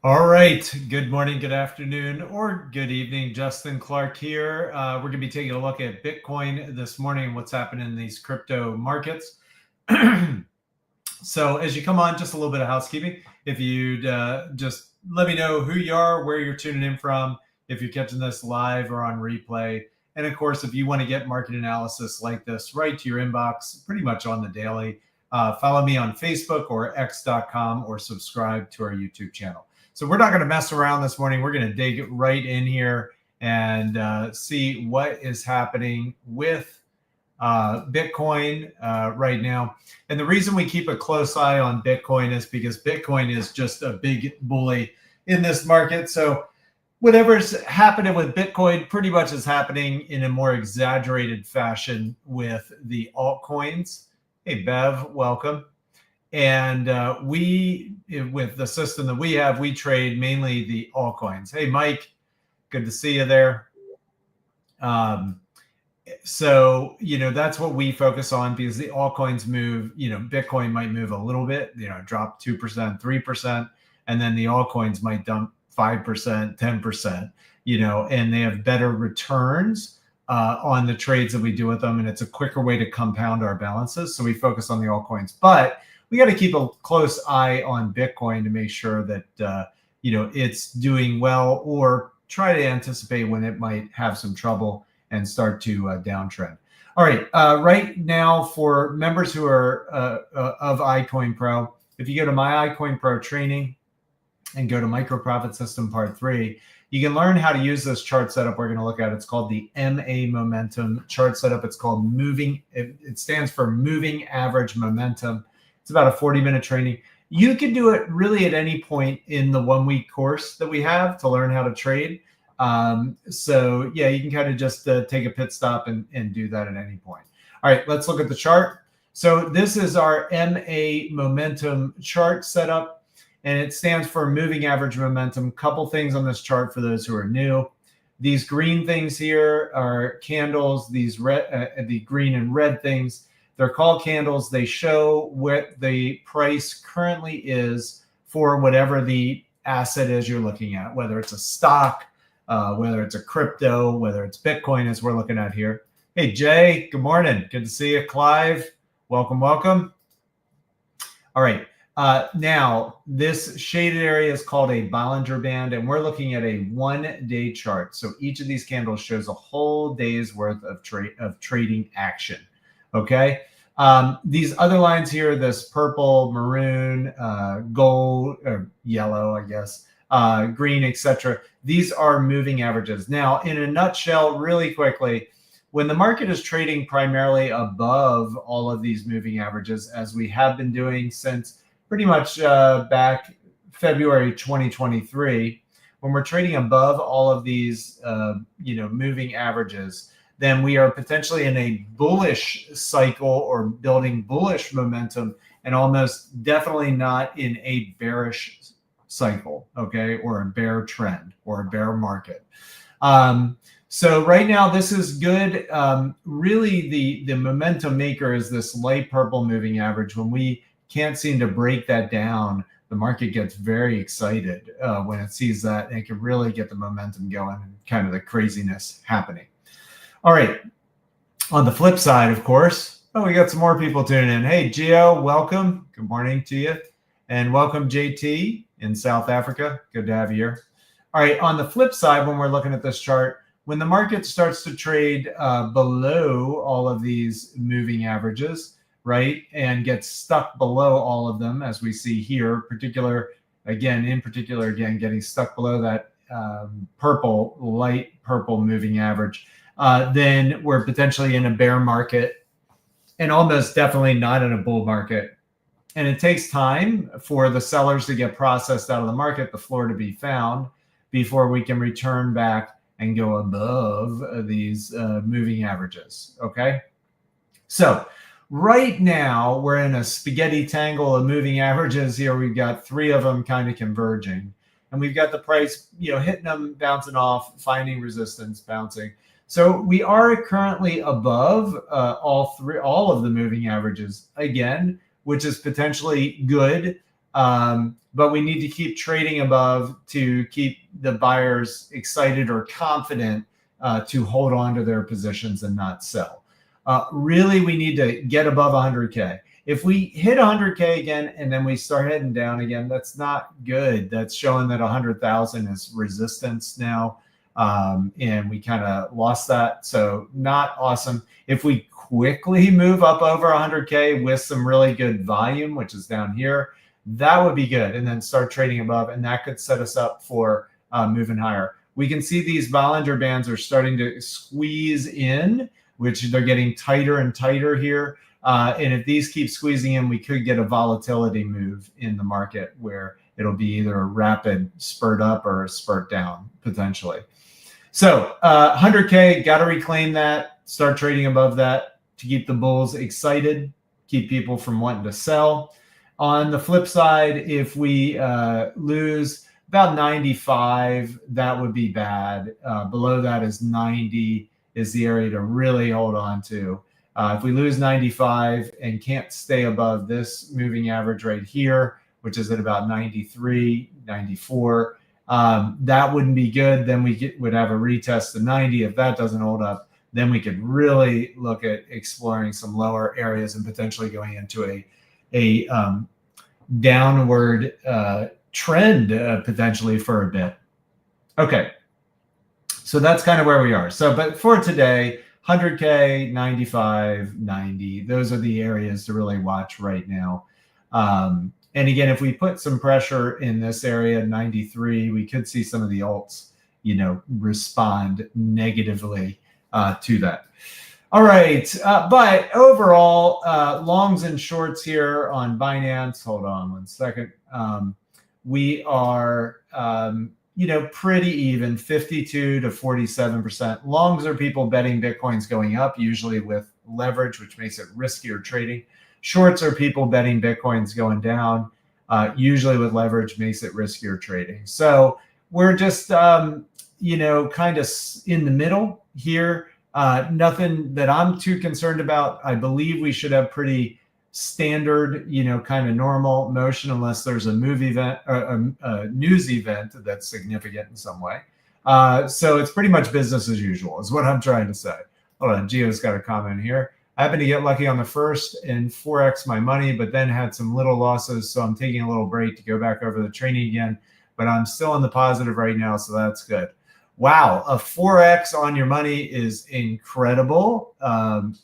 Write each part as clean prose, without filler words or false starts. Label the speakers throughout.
Speaker 1: All right. Good morning, good afternoon, or good evening. Justin Clark here. We're going to be taking a look at Bitcoin this morning, what's happening in these crypto markets. So as you come on, just a little bit of housekeeping. If you'd just let me know who you are, where you're tuning in from, if you're catching this live or on replay. And of course, if you want to get market analysis like this right to your inbox pretty much on the daily, follow me on Facebook or x.com or subscribe to our YouTube channel. So we're not going to mess around this morning. We're going to dig right in here and see what is happening with Bitcoin right now. And the reason we keep a close eye on Bitcoin is because Bitcoin is just a big bully in this market. So whatever's happening with Bitcoin pretty much is happening in a more exaggerated fashion with the altcoins. Hey, Bev, welcome. And with the system that we have, we trade mainly the altcoins. Hey, Mike, good to see you there. So, that's what we focus on because the altcoins move, Bitcoin might move a little bit, drop 2%, 3%, and then the altcoins might dump 5%, 10%, and they have better returns on the trades that we do with them. And it's a quicker way to compound our balances. So we focus on the altcoins, but we got to keep a close eye on Bitcoin to make sure that, it's doing well, or try to anticipate when it might have some trouble and start to downtrend. All right, right now for members who are of iCoinPro, if you go to my iCoinPro training and go to Micro Profit System Part 3, you can learn how to use this chart setup we're going to look at. It's called the MA Momentum chart setup. It's called it stands for Moving Average Momentum. It's about a 40-minute training. You can do it really at any point in the 1-week course that we have to learn how to trade. So yeah, you can kind of just take a pit stop and do that at any point. All right, let's look at the chart. So this is our MA Momentum chart setup, and it stands for Moving Average Momentum. Couple things on this chart for those who are new. These green things here are candles. These the green and red things, they're called candles. They show what the price currently is for whatever the asset is you're looking at, whether it's a stock, whether it's a crypto, whether it's Bitcoin, as we're looking at here. Hey, Jay, good morning. Good to see you. Clive, welcome, welcome. All right. Now, this shaded area is called a Bollinger Band, and we're looking at a 1-day chart. So each of these candles shows a whole day's worth of trading action. Okay. These other lines here, this purple, maroon, gold, or yellow, I guess, green, etc. These are moving averages. Now, in a nutshell, really quickly, when the market is trading primarily above all of these moving averages, as we have been doing since pretty much back February 2023, when we're trading above all of these, moving averages, then we are potentially in a bullish cycle or building bullish momentum, and almost definitely not in a bearish cycle, okay, or a bear trend or a bear market. So right now this is good. Really the momentum maker is this light purple moving average. When we can't seem to break that down, the market gets very excited when it sees that, and it can really get the momentum going and kind of the craziness happening. All right, on the flip side, of course, we got some more people tuning in. Hey, Gio, welcome. Good morning to you. And welcome, JT in South Africa. Good to have you here. All right, on the flip side, when we're looking at this chart, when the market starts to trade below all of these moving averages, right, and gets stuck below all of them, as we see here, in particular, getting stuck below that light purple moving average, then we're potentially in a bear market and almost definitely not in a bull market. And it takes time for the sellers to get processed out of the market, the floor to be found, before we can return back and go above these moving averages, okay? So right now, we're in a spaghetti tangle of moving averages here. We've got 3 of them kind of converging. And we've got the price, hitting them, bouncing off, finding resistance, bouncing. So we are currently above all of the moving averages again, which is potentially good. But we need to keep trading above to keep the buyers excited or confident to hold on to their positions and not sell. Really, we need to get above 100K. If we hit 100K again and then we start heading down again, that's not good. That's showing that 100,000 is resistance now. And we kind of lost that. So not awesome. If we quickly move up over 100K with some really good volume, which is down here, that would be good. And then start trading above, and that could set us up for moving higher. We can see these Bollinger Bands are starting to squeeze in, which they're getting tighter and tighter here. And if these keep squeezing in, we could get a volatility move in the market where it'll be either a rapid spurt up or a spurt down potentially. So 100K, got to reclaim that, start trading above that to keep the bulls excited, keep people from wanting to sell. On the flip side, if we lose about 95, that would be bad. Below that is 90 is the area to really hold on to. If we lose 95 and can't stay above this moving average right here, which is at about 93, 94, that wouldn't be good. Then we would have a retest to 90. If that doesn't hold up, then we could really look at exploring some lower areas and potentially going into a downward trend potentially for a bit. Okay, so that's kind of where we are. So, but for today, 100K, 95, 90, those are the areas to really watch right now. And again, if we put some pressure in this area, 93, we could see some of the alts, respond negatively to that. All right, but overall, longs and shorts here on Binance. Hold on one second. We are, pretty even, 52 to 47%. Longs are people betting Bitcoin's going up, usually with leverage, which makes it riskier trading. Shorts are people betting Bitcoin's going down, usually with leverage, makes it riskier trading. So we're just, kind of in the middle here. Nothing that I'm too concerned about. I believe we should have pretty standard, kind of normal motion unless there's a event or a news event that's significant in some way. So it's pretty much business as usual is what I'm trying to say. Hold on, Gio's got a comment here. I happened to get lucky on the first and 4x my money, but then had some little losses. So I'm taking a little break to go back over the training again, but I'm still in the positive right now. So that's good. Wow, a 4x on your money is incredible.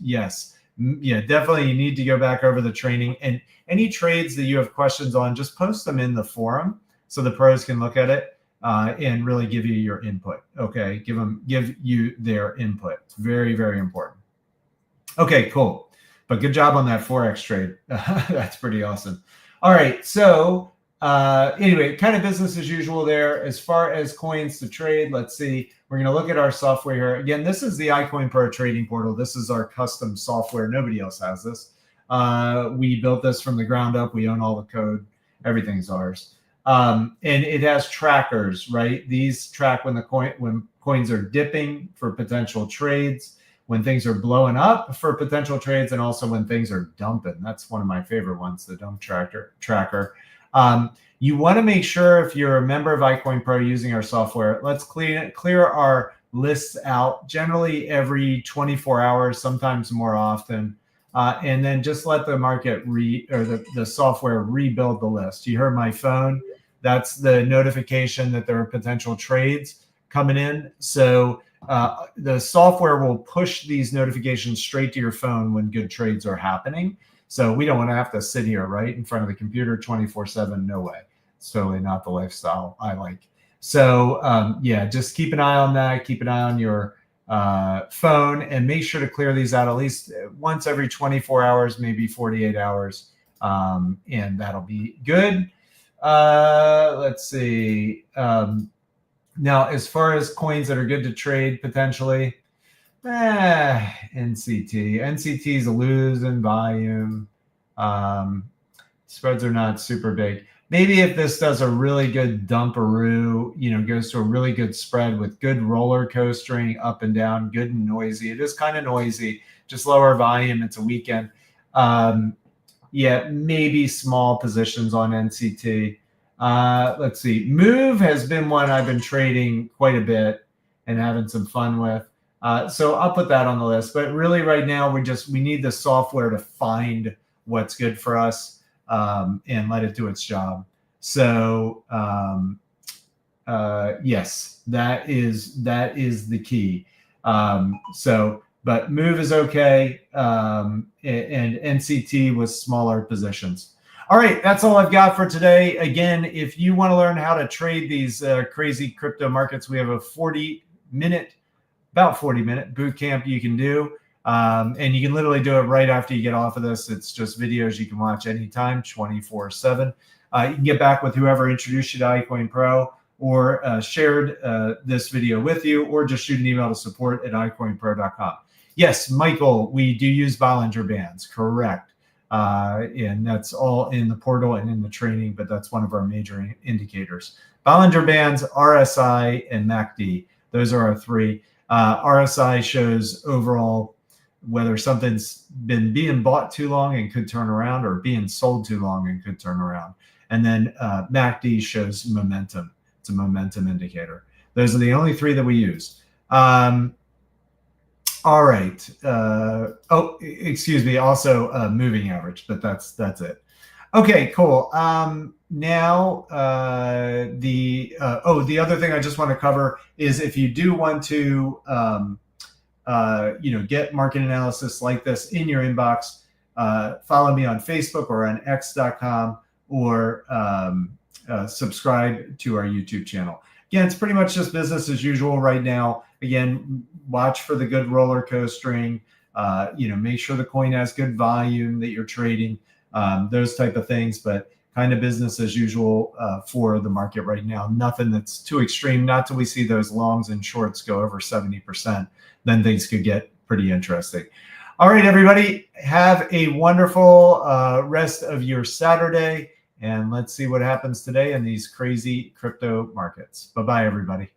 Speaker 1: Yes, yeah, definitely you need to go back over the training, and any trades that you have questions on, just post them in the forum so the pros can look at it and really give you your input. Okay, give you their input. It's very, very important. Okay, cool. But good job on that 4x trade. That's pretty awesome. All right, so anyway, kind of business as usual there. As far as coins to trade, let's see. We're going to look at our software here. Again, this is the iCoinPro trading portal. This is our custom software. Nobody else has this. We built this from the ground up. We own all the code. Everything's ours. And it has trackers, right? These track when coins are dipping for potential trades, when things are blowing up for potential trades, and also when things are dumping. That's one of my favorite ones, the dump tracker. You want to make sure if you're a member of iCoinPro using our software, let's clear our lists out generally every 24 hours, sometimes more often. And then just let the market the software rebuild the list. You heard my phone. That's the notification that there are potential trades coming in. So the software will push these notifications straight to your phone when good trades are happening. So we don't want to have to sit here, right, in front of the computer 24/7. No way. It's totally not the lifestyle I like. So yeah, just keep an eye on that. Keep an eye on your phone and make sure to clear these out at least once every 24 hours, maybe 48 hours. And that'll be good. Let's see. Now, as far as coins that are good to trade potentially, NCT's losing volume. Spreads are not super big. Maybe if this does a really good dumperoo, goes to a really good spread with good roller coastering up and down, good and noisy. It is kind of noisy, just lower volume. It's a weekend. Yeah, maybe small positions on NCT. Let's see. Move has been one I've been trading quite a bit and having some fun with. So I'll put that on the list. But really, right now, we need the software to find what's good for us and let it do its job. So yes, that is the key. But Move is okay, and NCT was smaller positions. All right, that's all I've got for today. Again, if you want to learn how to trade these crazy crypto markets, we have a about 40-minute boot camp you can do. And you can literally do it right after you get off of this. It's just videos you can watch anytime, 24/7. You can get back with whoever introduced you to iCoinPro, or shared this video with you, or just shoot an email to support@iCoinPro.com. Yes, Michael, we do use Bollinger Bands, correct. And that's all in the portal and in the training, but that's one of our major indicators. Bollinger Bands, RSI, and MACD. Those are our three. RSI shows overall whether something's been being bought too long and could turn around, or being sold too long and could turn around. And then MACD shows momentum. It's a momentum indicator. Those are the only three that we use. All right. Oh, excuse me. Also moving average, but that's it. Okay, cool. Now the other thing I just want to cover is, if you do want to get market analysis like this in your inbox, follow me on Facebook or on x.com, or subscribe to our YouTube channel. Again, it's pretty much just business as usual right now. Again, watch for the good roller coastering. Make sure the coin has good volume that you're trading, those type of things. But kind of business as usual for the market right now. Nothing that's too extreme. Not till we see those longs and shorts go over 70%. Then things could get pretty interesting. All right, everybody, have a wonderful rest of your Saturday. And let's see what happens today in these crazy crypto markets. Bye-bye, everybody.